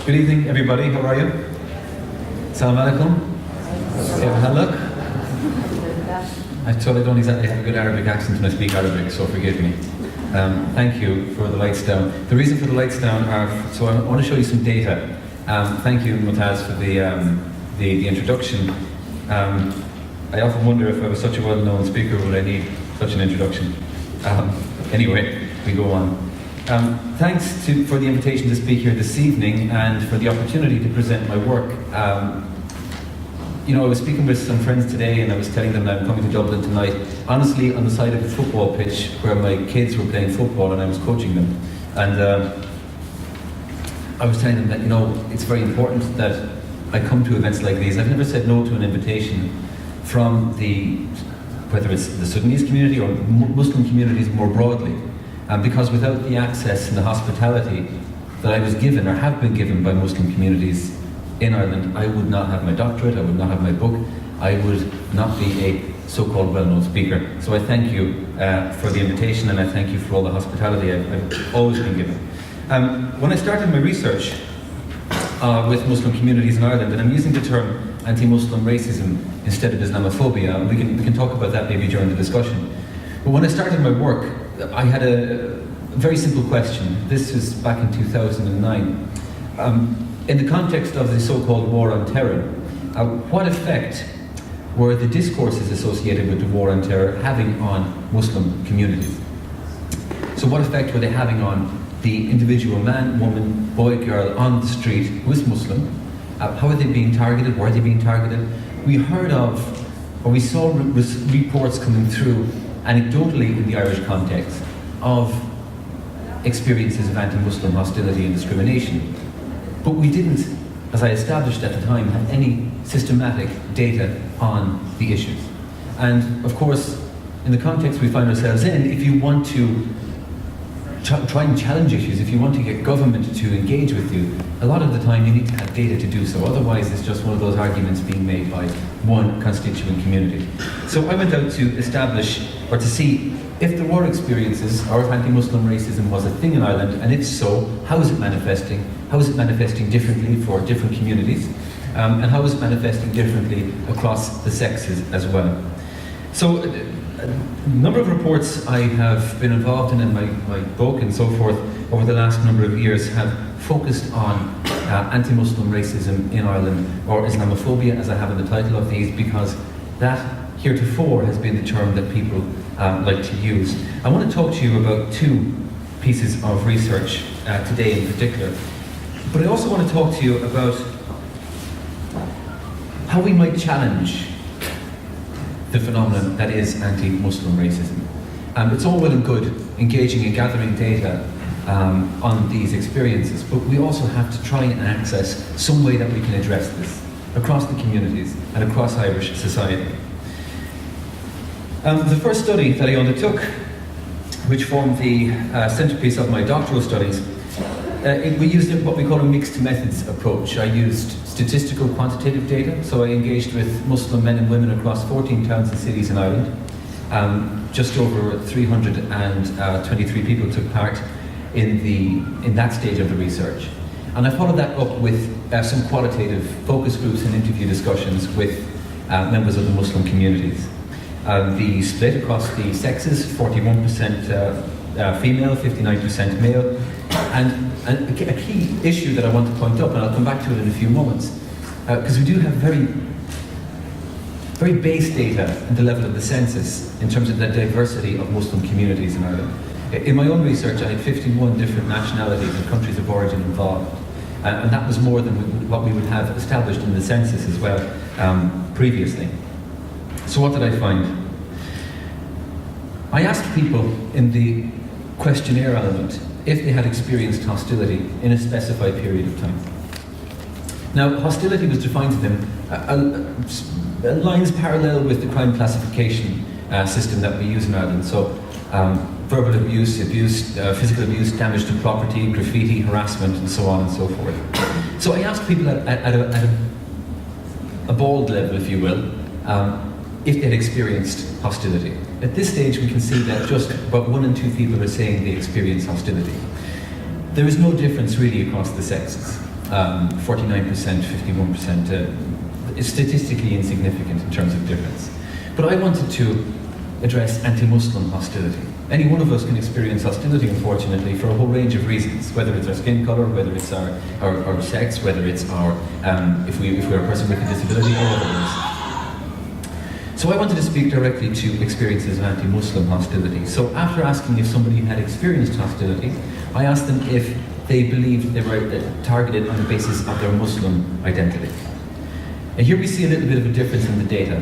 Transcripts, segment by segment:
Good evening, everybody. How are you? Assalamu alaikum. Hello. I thought I don't exactly have a good Arabic accent when I speak Arabic, so forgive me. Thank you for the lights down. The reason for the lights down are, so I want to show you some data. Thank you, Mutaz, for the introduction. I often wonder if I was such a well-known speaker, would I need such an introduction? Anyway, we go on. Thanks for the invitation to speak here this evening and for the opportunity to present my work. I was speaking with some friends today and I was telling them that I'm coming to Dublin tonight, honestly on the side of a football pitch where my kids were playing football and I was coaching them. And I was telling them that, it's very important that I come to events like these. I've never said no to an invitation from whether it's the Sudanese community or Muslim communities more broadly. Because without the access and the hospitality that I was given or have been given by Muslim communities in Ireland, I would not have my doctorate, I would not have my book, I would not be a so-called well-known speaker. So I thank you for the invitation and I thank you for all the hospitality I've always been given. When I started my research with Muslim communities in Ireland, and I'm using the term anti-Muslim racism instead of Islamophobia, we can talk about that maybe during the discussion. But when I started my work, I had a very simple question. This was back in 2009. In the context of the so-called war on terror, what effect were the discourses associated with the war on terror having on Muslim communities? So what effect were they having on the individual man, woman, boy, girl on the street who is Muslim? How are they being targeted? Were they being targeted? We heard of, or we saw reports coming through anecdotally in the Irish context of experiences of anti-Muslim hostility and discrimination. But we didn't, as I established at the time, have any systematic data on the issues. And of course, in the context we find ourselves in, if you want to try and challenge issues, if you want to get government to engage with you, a lot of the time you need to have data to do so. Otherwise, it's just one of those arguments being made by one constituent community. So I went out to establish, or to see if there were experiences, or if anti-Muslim racism was a thing in Ireland, and if so, how is it manifesting? How is it manifesting differently for different communities? And how is it manifesting differently across the sexes as well? So, a number of reports I have been involved in my book and so forth over the last number of years have focused on anti-Muslim racism in Ireland, or Islamophobia as I have in the title of these, because that heretofore has been the term that people like to use. I want to talk to you about two pieces of research today in particular, but I also want to talk to you about how we might challenge the phenomenon that is anti-Muslim racism. It's all well and good engaging and gathering data on these experiences, but we also have to try and access some way that we can address this across the communities and across Irish society. The first study that I undertook, which formed the centerpiece of my doctoral studies, we used what we call a mixed methods approach. I used statistical quantitative data, so I engaged with Muslim men and women across 14 towns and cities in Ireland. Just over 323 people took part in that stage of the research. And I followed that up with some qualitative focus groups and interview discussions with members of the Muslim communities. The split across the sexes, 41% female, 59% male. And a key issue that I want to point up, and I'll come back to it in a few moments, because we do have very base data at the level of the census in terms of the diversity of Muslim communities in Ireland. In my own research, I had 51 different nationalities and countries of origin involved, and that was more than what we would have established in the census as well previously. So what did I find? I asked people in the questionnaire element if they had experienced hostility in a specified period of time. Now, hostility was defined to them lines parallel with the crime classification system that we use in Ireland. So, verbal abuse, physical abuse, damage to property, graffiti, harassment, and so on and so forth. So I asked people at a bald level, if you will, if they'd experienced hostility. At this stage, we can see that just about 1 in 2 people are saying they experience hostility. There is no difference really across the sexes. 49%, 51%. Is statistically insignificant in terms of difference. But I wanted to address anti-Muslim hostility. Any one of us can experience hostility, unfortunately, for a whole range of reasons, whether it's our skin colour, whether it's our sex, whether it's our, if we're a person with a disability, or otherwise. So I wanted to speak directly to experiences of anti-Muslim hostility. So after asking if somebody had experienced hostility, I asked them if they believed they were targeted on the basis of their Muslim identity. And here we see a little bit of a difference in the data.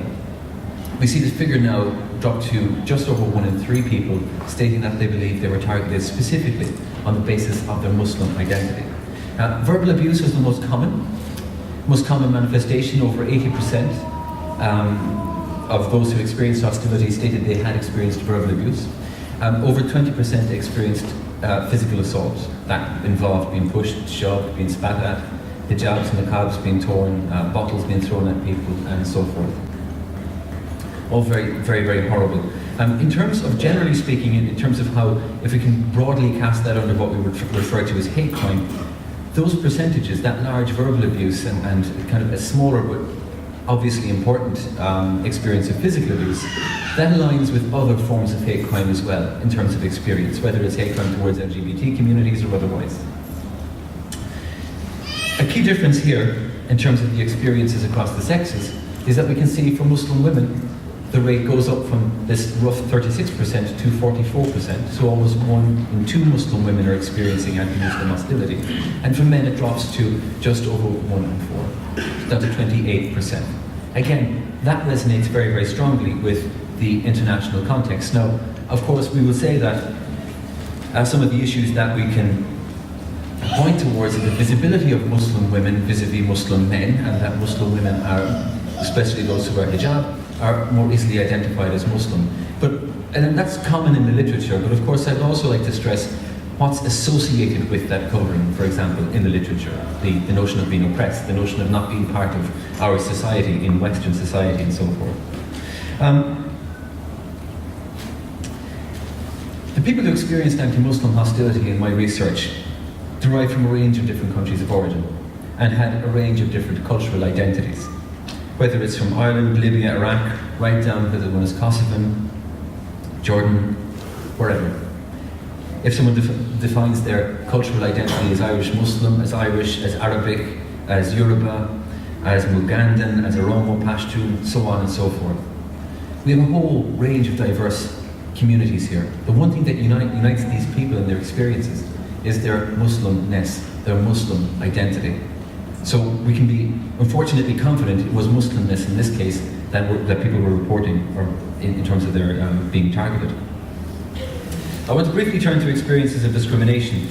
We see this figure now drop to just over 1 in 3 people stating that they believe they were targeted specifically on the basis of their Muslim identity. Verbal abuse was the most common manifestation. Over 80% of those who experienced hostility stated they had experienced verbal abuse. Over 20% experienced physical assault. That involved being pushed, shoved, being spat at, hijabs and niqabs being torn, bottles being thrown at people, and so forth. All very, very, very horrible. In terms of, generally speaking, in terms of how, if we can broadly cast that under what we would refer to as hate crime, those percentages, that large verbal abuse and kind of a smaller but obviously important experience of physical abuse, that aligns with other forms of hate crime as well, in terms of experience, whether it's hate crime towards LGBT communities or otherwise. A key difference here, in terms of the experiences across the sexes, is that we can see for Muslim women, the rate goes up from this rough 36% to 44%, so almost 1 in 2 Muslim women are experiencing anti-Muslim hostility. And for men it drops to just over 1 in 4, down to 28%. Again, that resonates very, very strongly with the international context. Now, of course, we will say that some of the issues that we can point towards are the visibility of Muslim women vis-a-vis Muslim men, and that Muslim women are, especially those who wear hijab, are more easily identified as Muslim. And that's common in the literature, but of course I'd also like to stress what's associated with that covering, for example, in the literature. The notion of being oppressed, the notion of not being part of our society, in Western society, and so forth. The people who experienced anti-Muslim hostility in my research derived from a range of different countries of origin and had a range of different cultural identities. Whether it's from Ireland, Libya, Iraq, right down to the one as Kosovan, Jordan, wherever. If someone defines their cultural identity as Irish Muslim, as Irish, as Arabic, as Yoruba, as Mugandan, as Oromo, Pashtun, so on and so forth. We have a whole range of diverse communities here. The one thing that unites these people and their experiences is their Muslimness, their Muslim identity. So we can be, unfortunately, confident it was Muslimness in this case that people were reporting, or in terms of their being targeted. I want to briefly turn to experiences of discrimination.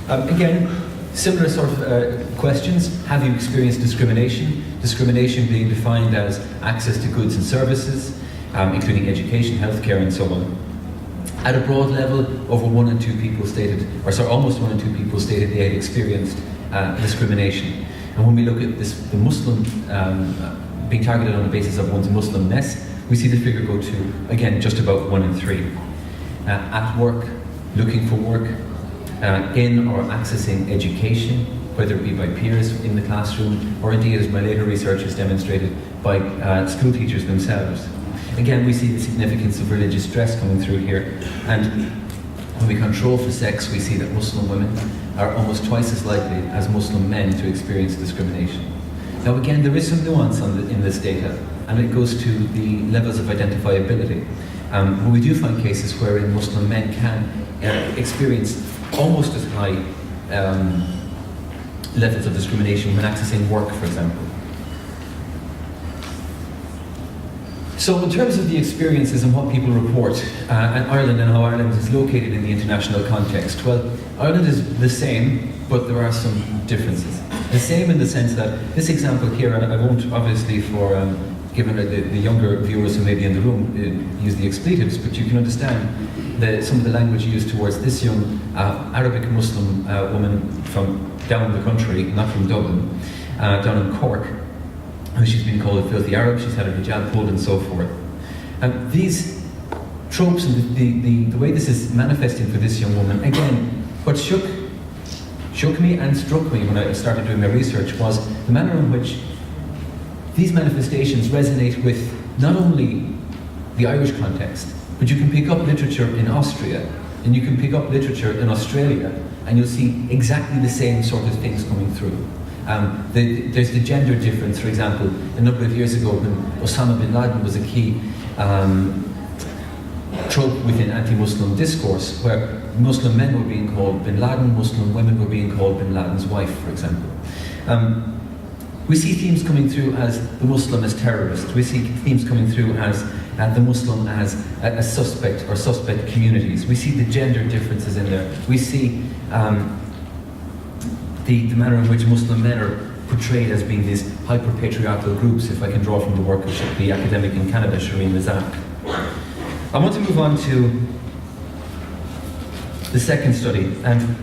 Again, similar sort of questions. Have you experienced discrimination? Discrimination being defined as access to goods and services, including education, healthcare, and so on. At a broad level, over 1 in 2 people stated, almost 1 in 2 people stated they had experienced discrimination. And when we look at this, the Muslim being targeted on the basis of one's Muslimness, we see the figure go to, again, just about 1 in 3. At work, looking for work, in or accessing education, whether it be by peers in the classroom, or indeed, as my later research has demonstrated, by school teachers themselves. Again, we see the significance of religious stress coming through here. And when we control for sex, we see that Muslim women are almost twice as likely as Muslim men to experience discrimination. Now again, there is some nuance in this data, and it goes to the levels of identifiability. We do find cases wherein Muslim men can experience almost as high levels of discrimination when accessing work, for example. So in terms of the experiences and what people report, and Ireland and how Ireland is located in the international context, well, Ireland is the same, but there are some differences. The same in the sense that this example here, and I won't obviously given the younger viewers who may be in the room, use the expletives, but you can understand some of the language used towards this young Arabic Muslim woman from down the country, not from Dublin, down in Cork. She's been called a filthy Arab, she's had her hijab pulled and so forth. And these tropes and the way this is manifesting for this young woman, again, what shook shook me and struck me when I started doing my research was the manner in which these manifestations resonate with not only the Irish context, but you can pick up literature in Austria, and you can pick up literature in Australia, and you'll see exactly the same sort of things coming through. There's the gender difference, for example. A number of years ago, when Osama bin Laden was a key trope within anti-Muslim discourse, where Muslim men were being called bin Laden, Muslim women were being called bin Laden's wife, for example. We see themes coming through as the Muslim as terrorist. We see themes coming through as the Muslim as a suspect or suspect communities. We see the gender differences in there. We see the manner in which Muslim men are portrayed as being these hyper-patriarchal groups, if I can draw from the work of the academic in Canada, Shireen Razak. I want to move on to the second study, and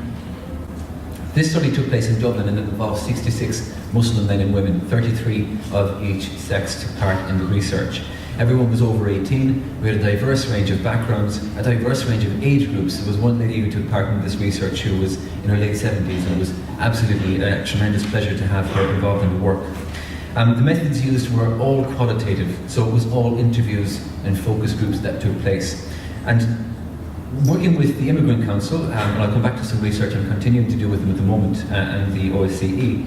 this study took place in Dublin, and it involved 66 Muslim men and women. 33 of each sex took part in the research. Everyone was over 18. We had a diverse range of backgrounds, a diverse range of age groups. There was one lady who took part in this research who was in her late 70s, and it was absolutely a tremendous pleasure to have her involved in the work. The methods used were all qualitative, so it was all interviews and focus groups that took place. And working with the Immigrant Council, and I'll come back to some research I'm continuing to do with them at the moment, and the OSCE,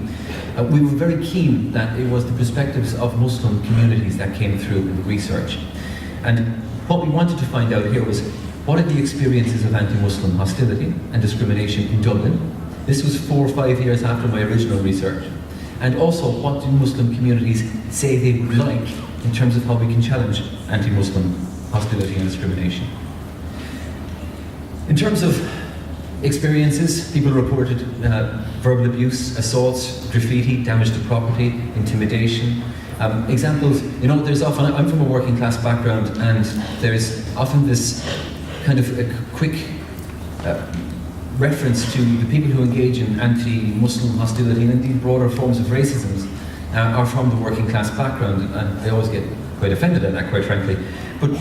we were very keen that it was the perspectives of Muslim communities that came through in the research. And what we wanted to find out here was, what are the experiences of anti-Muslim hostility and discrimination in Dublin? This was 4 or 5 years after my original research. And also, what do Muslim communities say they would like in terms of how we can challenge anti-Muslim hostility and discrimination? In terms of experiences, people reported verbal abuse, assaults, graffiti, damage to property, intimidation. Examples, there's often, I'm from a working class background, and there's often this kind of a quick reference to the people who engage in anti-Muslim hostility and indeed broader forms of racism are from the working class background, and I always get quite offended at that, quite frankly. But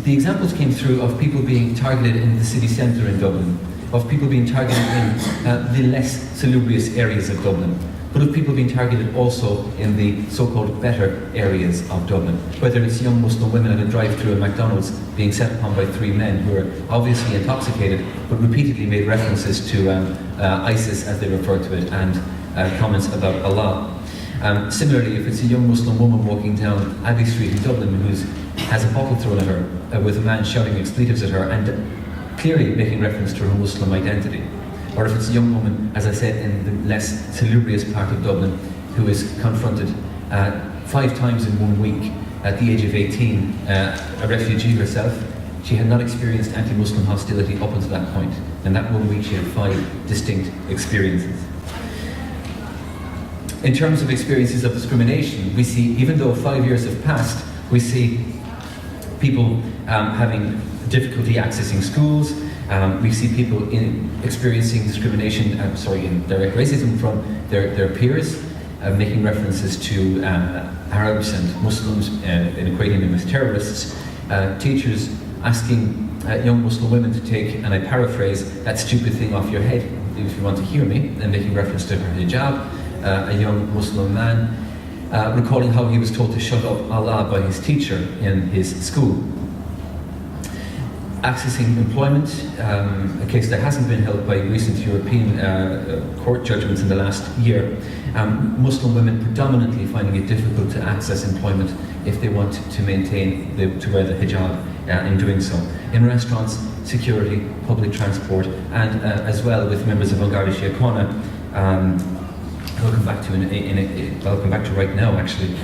the examples came through of people being targeted in the city centre in Dublin, of people being targeted in the less salubrious areas of Dublin, but of people being targeted also in the so-called better areas of Dublin. Whether it's young Muslim women at a drive-through at McDonald's being set upon by 3 men who are obviously intoxicated, but repeatedly made references to ISIS, as they refer to it, and comments about Allah. Similarly, if it's a young Muslim woman walking down Abbey Street in Dublin who has a bottle thrown at her with a man shouting expletives at her and clearly making reference to her Muslim identity. Or if it's a young woman, as I said, in the less salubrious part of Dublin who is confronted 5 times in 1 week at the age of 18, a refugee herself. She had not experienced anti-Muslim hostility up until that point. And that 1 week she had 5 distinct experiences. In terms of experiences of discrimination, we see, even though 5 years have passed, we see people having difficulty accessing schools. We see people experiencing discrimination, and direct racism from their peers, making references to Arabs and Muslims and equating them with terrorists. Teachers asking young Muslim women to take, and I paraphrase, that stupid thing off your head, if you want to hear me, and making reference to her hijab. A young Muslim man recalling how he was told to shut up Allah by his teacher in his school. Accessing employment, a case that hasn't been held by recent European court judgments in the last year. Muslim women predominantly finding it difficult to access employment if they want to maintain, to wear the hijab in doing so. In restaurants, security, public transport, and as well with members of An Garda Síochána, I'll come back to I'll come back to right now, actually.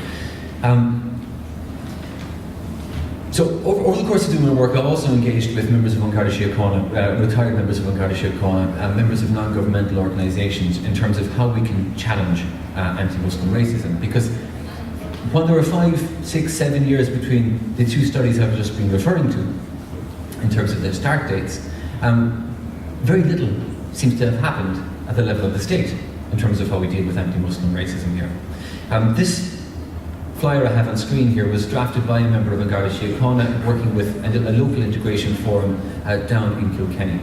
So over the course of doing my work, I've also engaged with members of An Garda Síochána, retired members of An Garda Síochána, members of non-governmental organisations in terms of how we can challenge anti-Muslim racism. Because when there are 5, 6, 7 years between the 2 studies I've just been referring to, in terms of their start dates, very little seems to have happened at the level of the state in terms of how we deal with anti-Muslim racism here. This flyer I have on screen here was drafted by a member of An Garda Síochána working with a local integration forum down in Kilkenny.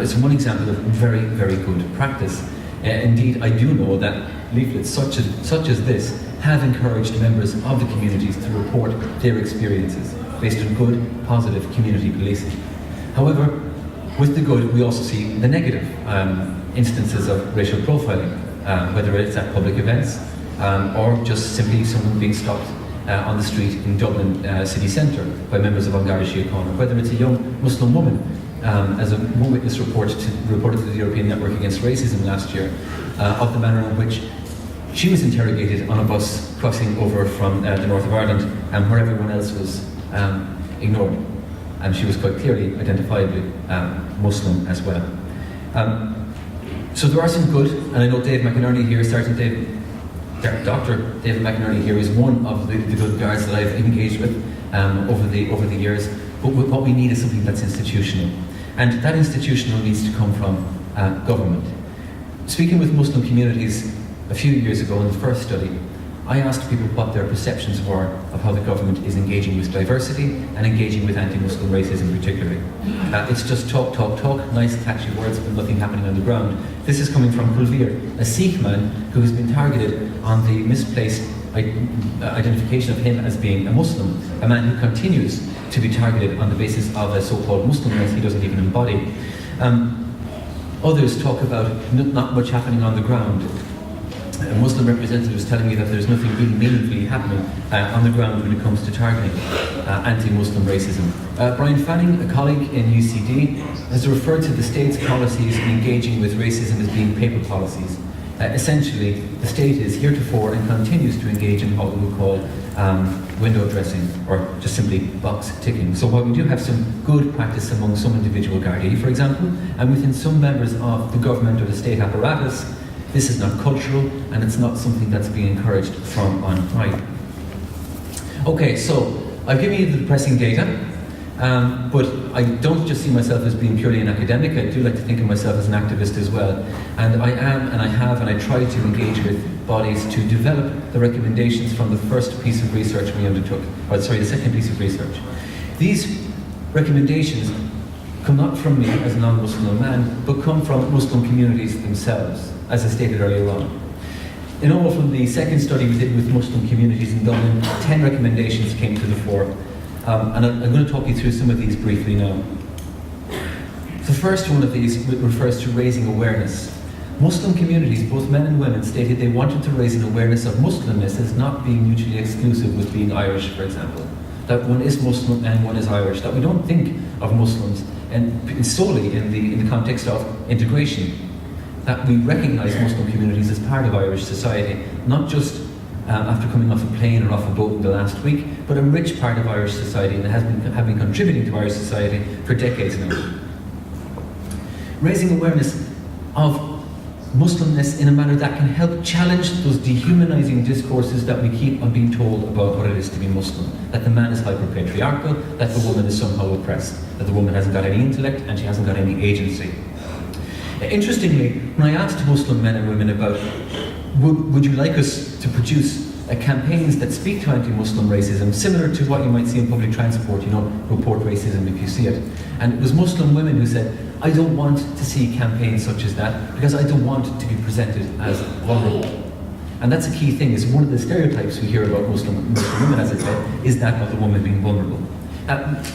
It's one example of very, very good practice. Indeed, I do know that leaflets such as this have encouraged members of the communities to report their experiences based on good, positive community policing. However, with the good, we also see the negative instances of racial profiling, whether it's at public events or just simply someone being stopped on the street in Dublin city centre by members of An Garda Síochána, whether it's a young Muslim woman, as a One Witness reported to the European Network Against Racism last year, of the manner in which she was interrogated on a bus crossing over from the north of Ireland, where everyone else was ignored. And she was quite clearly identifiably Muslim as well. So there are some good, and I know Dave McInerney here, Dr. David McInerney here is one of the good guards that I've engaged with over the years. But what we need is something that's institutional. And that institutional needs to come from government. Speaking with Muslim communities a few years ago in the first study, I asked people what their perceptions were of how the government is engaging with diversity and engaging with anti-Muslim racism particularly. It's just talk, nice catchy words, but nothing happening on the ground. This is coming from Kulveer, a Sikh man who has been targeted on the misplaced identification of him as being a Muslim, a man who continues to be targeted on the basis of a so-called Muslimness he doesn't even embody. Others talk about not much happening on the ground. A Muslim representative was telling me that there's nothing really meaningfully happening on the ground when it comes to targeting anti-Muslim racism. Brian Fanning, a colleague in UCD, has referred to the state's policies in engaging with racism as being paper policies. Essentially, the state is heretofore and continues to engage in what we would call window dressing, or just simply box ticking. So while we do have some good practice among some individual Gardaí, for example, and within some members of the government or the state apparatus, this is not cultural, and it's not something that's being encouraged from on high. Okay, so I've given you the depressing data, but I don't just see myself as being purely an academic. I do like to think of myself as an activist as well. And I am, and I have, and I try to engage with bodies to develop the recommendations from the first piece of research we undertook, the second piece of research. These recommendations come not from me as a non-Muslim man, but come from Muslim communities themselves, as I stated earlier on. In all, from the second study we did with Muslim communities in Dublin, 10 recommendations came to the fore. And I'm going to talk you through some of these briefly now. The first one of these refers to raising awareness. Muslim communities, both men and women, stated they wanted to raise an awareness of Muslimness as not being mutually exclusive with being Irish, for example. That one is Muslim and one is Irish. That we don't think of Muslims and solely in the context of integration. That we recognise Muslim communities as part of Irish society, not just after coming off a plane or off a boat in the last week, but a rich part of Irish society, and have been contributing to Irish society for decades now. Raising awareness of Muslimness in a manner that can help challenge those dehumanizing discourses that we keep on being told about what it is to be Muslim. That the man is hyper-patriarchal, that the woman is somehow oppressed, that the woman hasn't got any intellect and she hasn't got any agency. Interestingly, when I asked Muslim men and women about would you like us to produce campaigns that speak to anti-Muslim racism, similar to what you might see in public transport, report racism if you see it. And it was Muslim women who said, I don't want to see campaigns such as that because I don't want to be presented as vulnerable. And that's a key thing, is one of the stereotypes we hear about Muslim women, as I said, is that of the woman being vulnerable.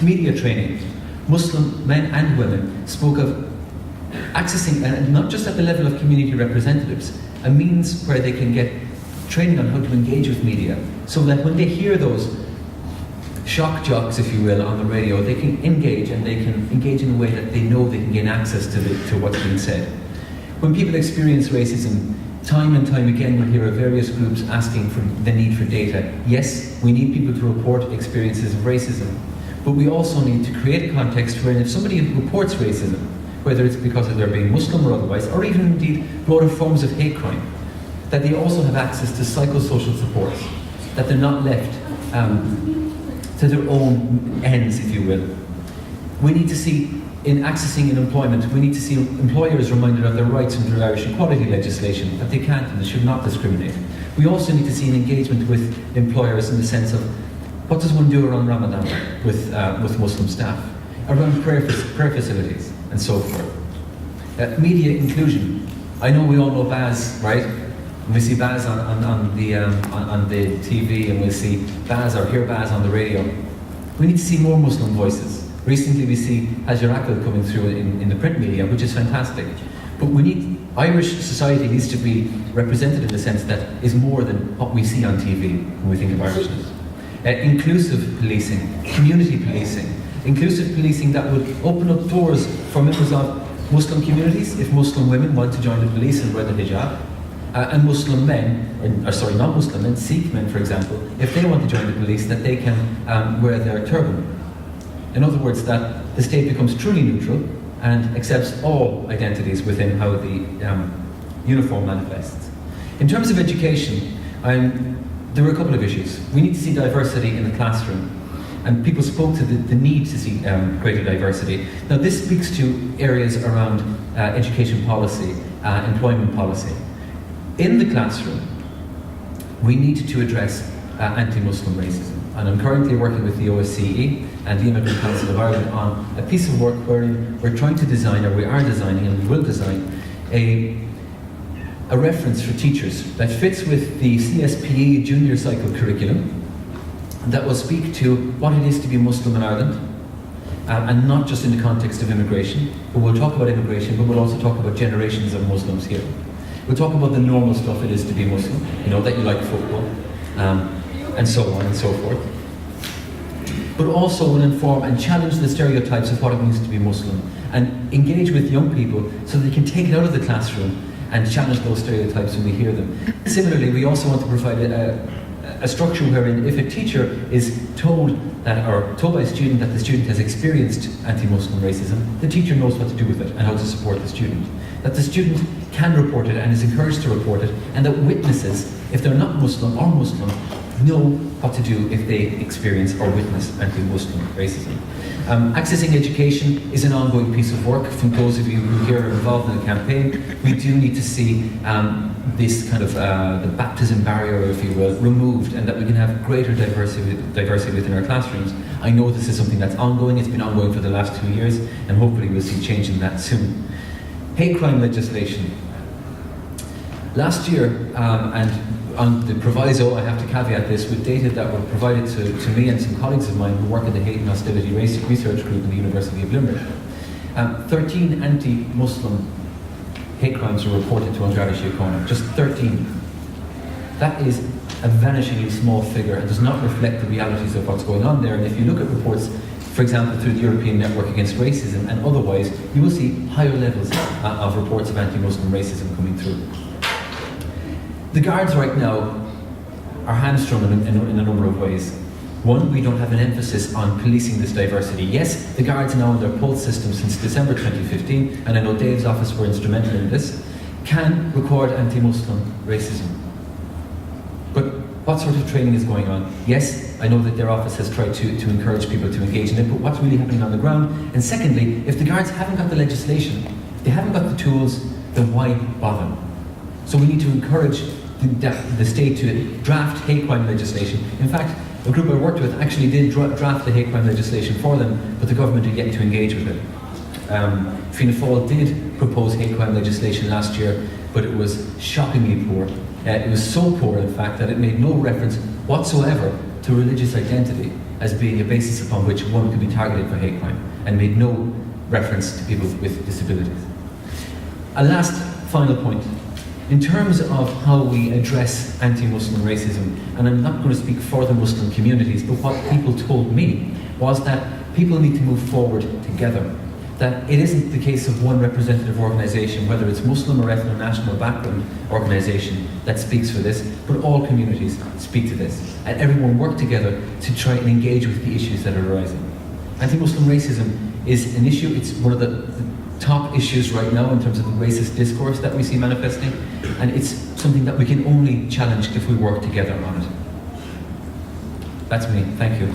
Media training, Muslim men and women spoke of accessing, and not just at the level of community representatives, a means where they can get training on how to engage with media, so that when they hear those shock jocks, if you will, on the radio, they can engage, and they can engage in a way that they know they can gain access to what's being said. When people experience racism, time and time again we'll hear of various groups asking for the need for data. Yes, we need people to report experiences of racism, but we also need to create a context where if somebody reports racism, whether it's because of their being Muslim or otherwise, or even indeed broader forms of hate crime, that they also have access to psychosocial supports, that they're not left to their own ends, if you will. We need to see, in accessing in employment, we need to see employers reminded of their rights under Irish equality legislation, that they can't and they should not discriminate. We also need to see an engagement with employers in the sense of, what does one do around Ramadan with Muslim staff, around prayer facilities, and so forth. Media inclusion. I know we all know Baz, right? And we see Baz on the TV, and we'll see Baz or hear Baz on the radio. We need to see more Muslim voices. Recently we see Hajarakal coming through in the print media, which is fantastic. But Irish society needs to be represented in the sense that is more than what we see on TV when we think of Irishness. Inclusive policing, community policing, inclusive policing that would open up doors for members of Muslim communities if Muslim women want to join the police and wear the hijab, and Muslim men, not Muslim men, Sikh men for example, if they want to join the police, that they can wear their turban. In other words, that the state becomes truly neutral and accepts all identities within how the uniform manifests. In terms of education, there were a couple of issues. We need to see diversity in the classroom, and people spoke to the need to see greater diversity. Now this speaks to areas around education policy, employment policy. In the classroom, we need to address anti-Muslim racism. And I'm currently working with the OSCE and the Immigrant Council of Ireland on a piece of work wherein we're trying to design, or we are designing and we will design, a reference for teachers that fits with the CSPE junior cycle curriculum that will speak to what it is to be Muslim in Ireland, and not just in the context of immigration, but we'll talk about immigration, but we'll also talk about generations of Muslims here. We'll talk about the normal stuff it is to be Muslim, that you like football, and so on and so forth. But also will inform and challenge the stereotypes of what it means to be Muslim, and engage with young people so they can take it out of the classroom and challenge those stereotypes when we hear them. Similarly, we also want to provide a structure wherein if a teacher is told by a student that the student has experienced anti-Muslim racism, the teacher knows what to do with it and how to support the student. That the student can report it and is encouraged to report it, and that witnesses, if they're not Muslim or Muslim, know what to do if they experience or witness anti-Muslim racism. Accessing education is an ongoing piece of work. From those of you who here are involved in the campaign, we do need to see this kind of the baptism barrier, if you will, removed, and that we can have greater diversity within our classrooms. I know this is something that's ongoing. It's been ongoing for the last 2 years, and hopefully we'll see change in that soon. Hate crime legislation. Last year, and on the proviso, I have to caveat this, with data that were provided to me and some colleagues of mine who work in the Hate and Hostility Research Group in the University of Limerick, 13 anti-Muslim hate crimes were reported to An Garda Síochána, just 13. That is a vanishingly small figure and does not reflect the realities of what's going on there. And if you look at reports, for example, through the European Network Against Racism and otherwise, you will see higher levels of reports of anti-Muslim racism coming through. The Guards right now are hamstrung in a number of ways. One, we don't have an emphasis on policing this diversity. Yes, the Guards now in their pulse system since December 2015, and I know Dave's office were instrumental in this, can record anti-Muslim racism. But what sort of training is going on? Yes, I know that their office has tried to encourage people to engage in it, but what's really happening on the ground? And secondly, if the Guards haven't got the legislation, they haven't got the tools, then why bother? So we need to encourage the state to draft hate crime legislation. In fact, a group I worked with actually did draft the hate crime legislation for them, but the government had yet to engage with it. Fianna Fáil did propose hate crime legislation last year, but it was shockingly poor. It was so poor, in fact, that it made no reference whatsoever to religious identity as being a basis upon which one could be targeted for hate crime, and made no reference to people with disabilities. A last final point. In terms of how we address anti-Muslim racism, and I'm not going to speak for the Muslim communities, but what people told me was that people need to move forward together. That it isn't the case of one representative organisation, whether it's Muslim or ethno-national background organisation, that speaks for this, but all communities speak to this. And everyone work together to try and engage with the issues that are arising. Anti-Muslim racism is an issue. It's one of the top issues right now in terms of the racist discourse that we see manifesting, and it's something that we can only challenge if we work together on it. That's me. Thank you.